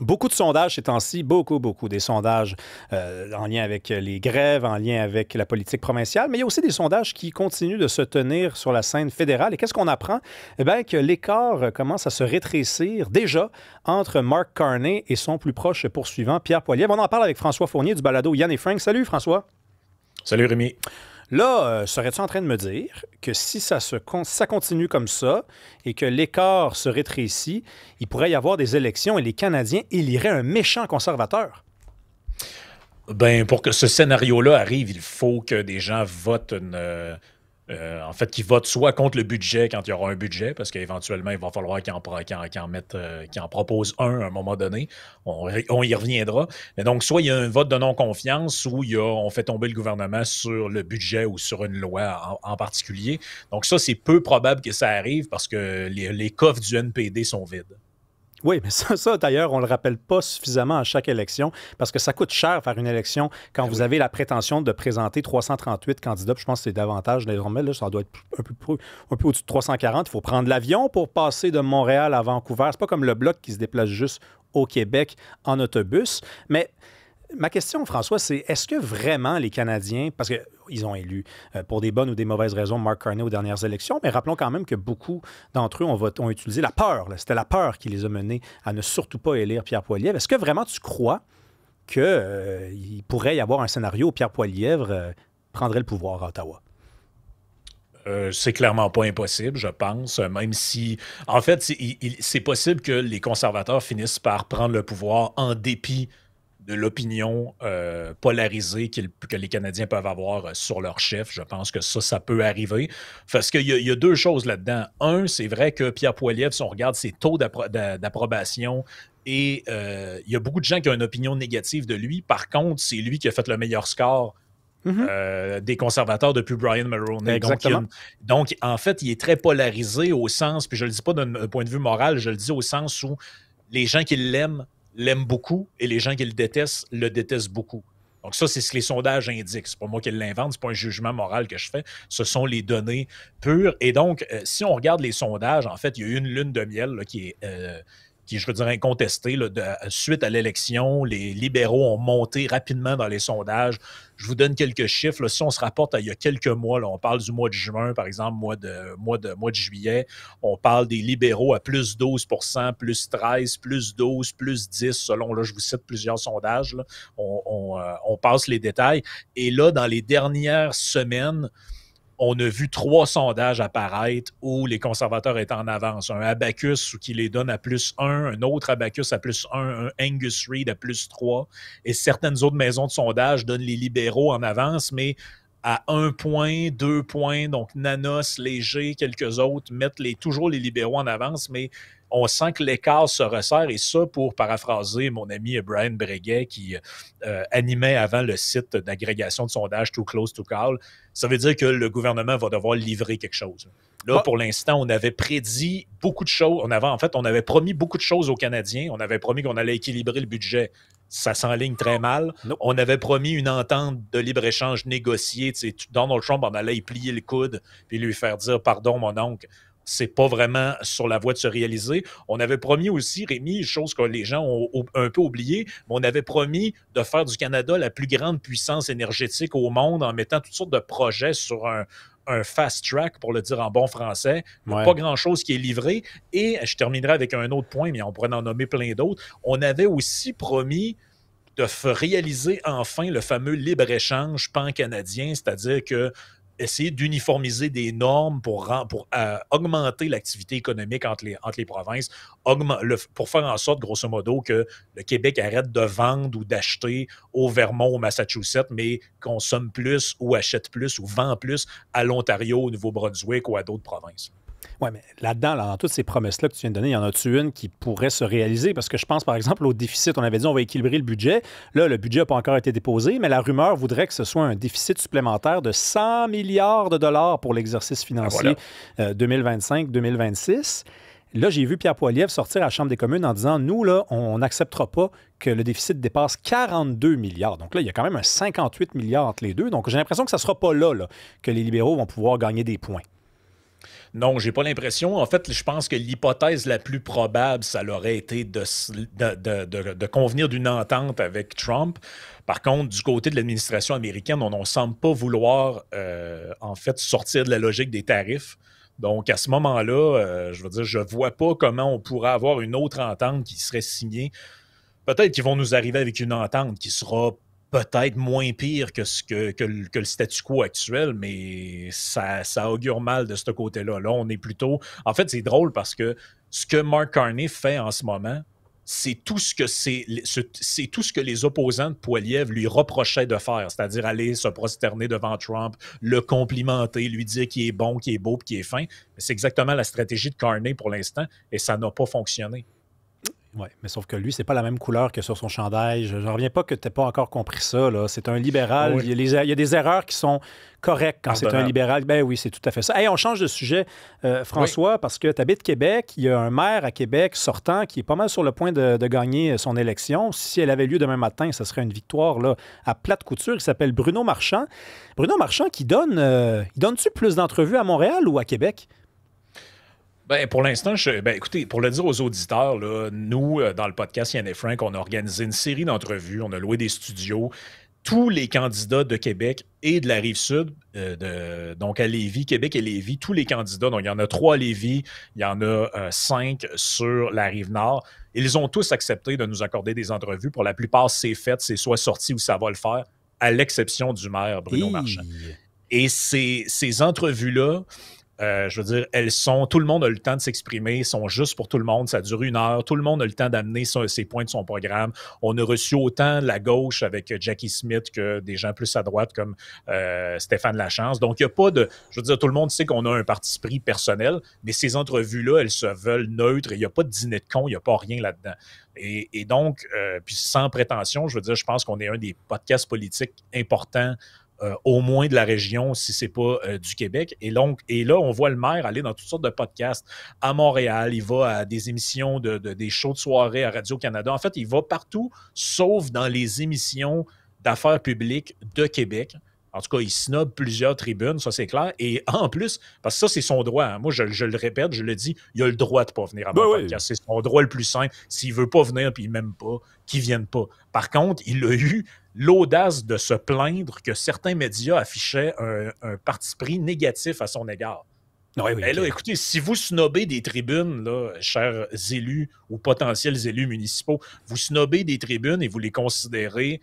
Beaucoup de sondages ces temps-ci, beaucoup des sondages en lien avec les grèves, en lien avec la politique provinciale, mais il y a aussi des sondages qui continuent de se tenir sur la scène fédérale. Et qu'est-ce qu'on apprend? Eh bien, que l'écart commence à se rétrécir déjà entre Mark Carney et son plus proche poursuivant, Pierre Poilievre. On en parle avec François Fournier du balado Yann et Frank. Salut François! Salut Rémi. Là, serais-tu en train de me dire que si ça continue comme ça et que l'écart se rétrécit, il pourrait y avoir des élections et les Canadiens éliraient un méchant conservateur? Ben, pour que ce scénario-là arrive, il faut que des gens votent en fait, qu'ils votent soit contre le budget quand il y aura un budget, parce qu'éventuellement, il va falloir qu'ils en proposent un à un moment donné. On y reviendra. Mais donc, soit il y a un vote de non-confiance ou on fait tomber le gouvernement sur le budget ou sur une loi en particulier. Donc, ça, c'est peu probable que ça arrive parce que les coffres du NPD sont vides. Oui, mais ça d'ailleurs, on ne le rappelle pas suffisamment à chaque élection parce que ça coûte cher faire une élection quand Ben vous oui. avez la prétention de présenter 338 candidats. Puis je pense que c'est davantage désormais. Là, ça doit être un peu au-dessus de 340. Il faut prendre l'avion pour passer de Montréal à Vancouver. C'est pas comme le Bloc qui se déplace juste au Québec en autobus. Mais ma question, François, c'est est-ce que vraiment les Canadiens, parce qu'ils ont élu pour des bonnes ou des mauvaises raisons Mark Carney aux dernières élections, mais rappelons quand même que beaucoup d'entre eux ont utilisé la peur. C'était la peur qui les a menés à ne surtout pas élire Pierre Poilievre. Est-ce que vraiment tu crois qu'il pourrait y avoir un scénario où Pierre Poilievre prendrait le pouvoir à Ottawa? C'est clairement pas impossible, je pense, même si, en fait, c'est possible que les conservateurs finissent par prendre le pouvoir en dépit de l'opinion polarisée que les Canadiens peuvent avoir sur leur chef. Je pense que ça peut arriver. Parce qu'il y a deux choses là-dedans. Un, c'est vrai que Pierre Poilievre, si on regarde ses taux d'approbation, et il y a beaucoup de gens qui ont une opinion négative de lui. Par contre, c'est lui qui a fait le meilleur score Mhm. des conservateurs depuis Brian Mulroney. Exactement. Donc, en fait, il est très polarisé au sens, puis je ne le dis pas d'un point de vue moral, je le dis au sens où les gens qui l'aiment beaucoup et les gens qui le détestent beaucoup. Donc ça, c'est ce que les sondages indiquent. C'est pas moi qui l'invente, c'est pas un jugement moral que je fais. Ce sont les données pures. Et donc, si on regarde les sondages, en fait, il y a eu une lune de miel là, qui, je veux dire, incontestée. Là, suite à l'élection, les libéraux ont monté rapidement dans les sondages. Je vous donne quelques chiffres. Là. Si on se rapporte à il y a quelques mois, là, on parle du mois de juin, par exemple, mois de juillet, on parle des libéraux à plus 12%, plus 13, plus 12, plus 10, selon, là, je vous cite plusieurs sondages. Là. On passe les détails. Et là, dans les dernières semaines, on a vu 3 sondages apparaître où les conservateurs étaient en avance. Un Abacus qui les donne à plus 1, un autre Abacus à plus 1 Angus Reid à plus 3. Et certaines autres maisons de sondage donnent les libéraux en avance, mais à 1 point, 2 points. Donc, Nanos, Léger, quelques autres mettent toujours les libéraux en avance, mais on sent que l'écart se resserre. Et ça, pour paraphraser mon ami Brian Breguet, qui animait avant le site d'agrégation de sondage Too Close to Call, ça veut dire que le gouvernement va devoir livrer quelque chose. Là, Bah, pour l'instant, on avait prédit beaucoup de choses. On avait promis beaucoup de choses aux Canadiens. On avait promis qu'on allait équilibrer le budget. Ça s'enligne très mal. non. On avait promis une entente de libre-échange négociée. Donald Trump en allait y plier le coude puis lui faire dire « Pardon, mon oncle ». C'est pas vraiment sur la voie de se réaliser. On avait promis aussi, Rémi, chose que les gens ont un peu oublié, mais on avait promis de faire du Canada la plus grande puissance énergétique au monde en mettant toutes sortes de projets sur un fast track, pour le dire en bon français. Il n'y a Ouais. pas grand-chose qui est livré. Et je terminerai avec un autre point, mais on pourrait en nommer plein d'autres. On avait aussi promis de réaliser enfin le fameux libre-échange pan-canadien, c'est-à-dire que essayer d'uniformiser des normes pour augmenter l'activité économique entre les provinces, pour faire en sorte, grosso modo, que le Québec arrête de vendre ou d'acheter au Vermont, au Massachusetts, mais consomme plus ou achète plus ou vend plus à l'Ontario, au Nouveau-Brunswick ou à d'autres provinces. Oui, mais là-dedans, dans toutes ces promesses-là que tu viens de donner, y en a-tu une qui pourrait se réaliser? Parce que je pense, par exemple, au déficit. On avait dit on va équilibrer le budget. Là, le budget n'a pas encore été déposé, mais la rumeur voudrait que ce soit un déficit supplémentaire de 100 milliards de dollars pour l'exercice Ben financier voilà. 2025-2026. Là, j'ai vu Pierre Poilievre sortir à la Chambre des communes en disant, nous, là, on n'acceptera pas que le déficit dépasse 42 milliards. Donc là, il y a quand même un 58 milliards entre les deux. Donc j'ai l'impression que ça ne sera pas là, que les libéraux vont pouvoir gagner des points. Non, j'ai pas l'impression. En fait, je pense que l'hypothèse la plus probable, ça aurait été de convenir d'une entente avec Trump. Par contre, du côté de l'administration américaine, on ne semble pas vouloir, en fait, sortir de la logique des tarifs. Donc, à ce moment-là, je veux dire, je ne vois pas comment on pourrait avoir une autre entente qui serait signée. Peut-être qu'ils vont nous arriver avec une entente qui sera peut-être moins pire que le statu quo actuel, mais ça augure mal de ce côté-là. Là, on est plutôt... En fait, c'est drôle parce que ce que Mark Carney fait en ce moment, c'est tout ce que les opposants de Poilievre lui reprochaient de faire, c'est-à-dire aller se prosterner devant Trump, le complimenter, lui dire qu'il est bon, qu'il est beau, qu'il est fin. C'est exactement la stratégie de Carney pour l'instant, et ça n'a pas fonctionné. Oui, mais sauf que lui, c'est pas la même couleur que sur son chandail. Je n'en reviens pas que tu n'aies pas encore compris ça. Là. C'est un libéral. Oui. Il y a des erreurs qui sont correctes quand c'est un libéral. Ben oui, c'est tout à fait ça. Hey, on change de sujet, François, parce que tu habites Québec. Il y a un maire à Québec sortant qui est pas mal sur le point de gagner son élection. Si elle avait lieu demain matin, ce serait une victoire là, à plate couture. Il s'appelle Bruno Marchand. Bruno Marchand qui il donne-tu plus d'entrevues à Montréal ou à Québec? Ben, pour l'instant, écoutez, pour le dire aux auditeurs, là, nous, dans le podcast Yann et Frank, on a organisé une série d'entrevues, on a loué des studios. Tous les candidats de Québec et de la Rive-Sud, donc à Lévis, Québec et Lévis, tous les candidats, donc il y en a 3 à Lévis, il y en a 5 sur la Rive-Nord, ils ont tous accepté de nous accorder des entrevues. Pour la plupart, c'est fait, c'est soit sorti ou ça va le faire, à l'exception du maire Bruno Marchand. Et ces entrevues-là, je veux dire, tout le monde a le temps de s'exprimer, sont juste pour tout le monde, ça dure 1 heure, tout le monde a le temps d'amener ses points de son programme. On a reçu autant la gauche avec Jackie Smith que des gens plus à droite comme Stéphane Lachance. Donc, il n'y a pas de... Je veux dire, tout le monde sait qu'on a un parti pris personnel, mais ces entrevues-là, elles se veulent neutres, il n'y a pas de dîner de con, il n'y a pas rien là-dedans. Et donc, puis sans prétention, je veux dire, je pense qu'on est un des podcasts politiques importants au moins de la région, si ce n'est pas du Québec. Et là, on voit le maire aller dans toutes sortes de podcasts. À Montréal, il va à des émissions, des shows de soirée à Radio-Canada. En fait, il va partout, sauf dans les émissions d'affaires publiques de Québec. En tout cas, il snob plusieurs tribunes, ça c'est clair. Et en plus, parce que ça, c'est son droit. Hein. Moi, je le répète, je le dis, il a le droit de ne pas venir à mon podcast. C'est son droit le plus simple. S'il ne veut pas venir puis il ne m'aime pas, qu'il ne vienne pas. Par contre, il a eu l'audace de se plaindre que certains médias affichaient un parti pris négatif à son égard. Oui, Et là, écoutez, si vous snobez des tribunes, là, chers élus ou potentiels élus municipaux, vous snobez des tribunes et vous les considérez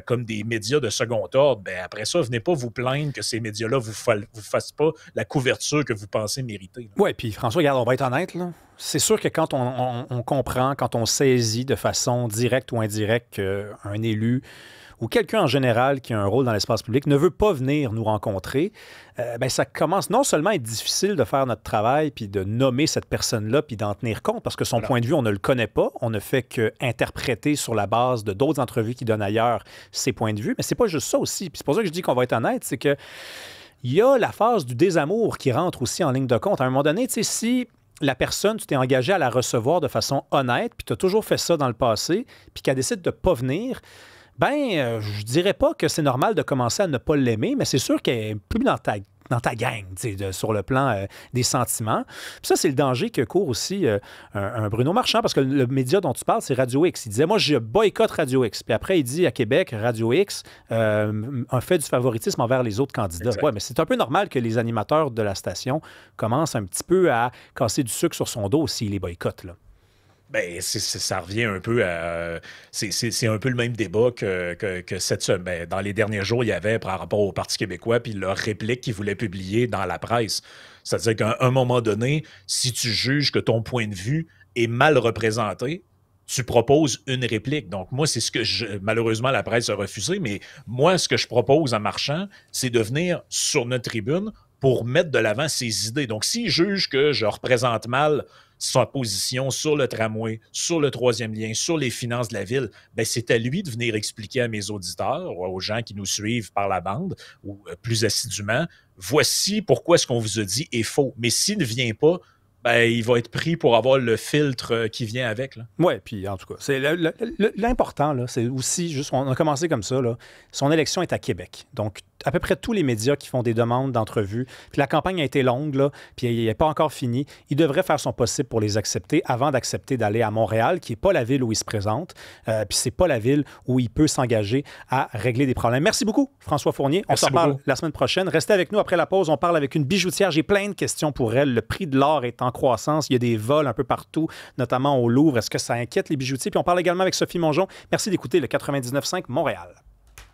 comme des médias de second ordre, ben après ça, venez pas vous plaindre que ces médias-là vous fassent pas la couverture que vous pensez mériter. Oui, puis François, regarde, on va être honnête, là. C'est sûr que quand on comprend, quand on saisit de façon directe ou indirecte qu'un élu ou quelqu'un en général qui a un rôle dans l'espace public ne veut pas venir nous rencontrer, ben ça commence non seulement à être difficile de faire notre travail puis de nommer cette personne-là puis d'en tenir compte parce que son point de vue, on ne le connaît pas. On ne fait qu'interpréter sur la base de d'autres entrevues qu'il donne ailleurs ses points de vue. Mais c'est pas juste ça aussi. Puis c'est pour ça que je dis qu'on va être honnête, c'est que il y a la phase du désamour qui rentre aussi en ligne de compte. À un moment donné, tu sais, si la personne, tu t'es engagé à la recevoir de façon honnête, puis tu as toujours fait ça dans le passé, puis qu'elle décide de ne pas venir, je dirais pas que c'est normal de commencer à ne pas l'aimer, mais c'est sûr qu'elle est plus dans ta gang, sur le plan des sentiments. Puis ça, c'est le danger que court aussi un Bruno Marchand, parce que le média dont tu parles, c'est Radio X. Il disait, moi, je boycotte Radio X. Puis après, il dit à Québec, Radio X a fait du favoritisme envers les autres candidats. Oui, mais c'est un peu normal que les animateurs de la station commencent un petit peu à casser du sucre sur son dos s'il les boycotte, là. Ben, ça revient un peu à... C'est un peu le même débat que cette semaine. Ben, dans les derniers jours, il y avait par rapport au Parti québécois puis leur réplique qu'ils voulaient publier dans la presse. C'est-à-dire qu'à un moment donné, si tu juges que ton point de vue est mal représenté, tu proposes une réplique. Donc, moi, c'est ce que malheureusement, la presse a refusé, mais moi, ce que je propose à Marchand, c'est de venir sur notre tribune pour mettre de l'avant ses idées. Donc, s'il juge que je représente mal sa position sur le tramway, sur le troisième lien, sur les finances de la ville, ben c'est à lui de venir expliquer à mes auditeurs, aux gens qui nous suivent par la bande, ou plus assidûment, voici pourquoi ce qu'on vous a dit est faux. Mais s'il ne vient pas, ben, il va être pris pour avoir le filtre qui vient avec. Oui, puis en tout cas, c'est l'important, là, c'est aussi juste, on a commencé comme ça, là, son élection est à Québec. Donc, à peu près tous les médias qui font des demandes d'entrevues. Puis la campagne a été longue, là, puis elle n'est pas encore finie. Il devrait faire son possible pour les accepter avant d'accepter d'aller à Montréal, qui n'est pas la ville où il se présente. Puis c'est pas la ville où il peut s'engager à régler des problèmes. Merci beaucoup, François Fournier. On se reparle la semaine prochaine. Restez avec nous après la pause. On parle avec une bijoutière. J'ai plein de questions pour elle. Le prix de l'or est en croissance. Il y a des vols un peu partout, notamment au Louvre. Est-ce que ça inquiète les bijoutiers? Puis on parle également avec Sophie Mongeon. Merci d'écouter le 99.5 Montréal.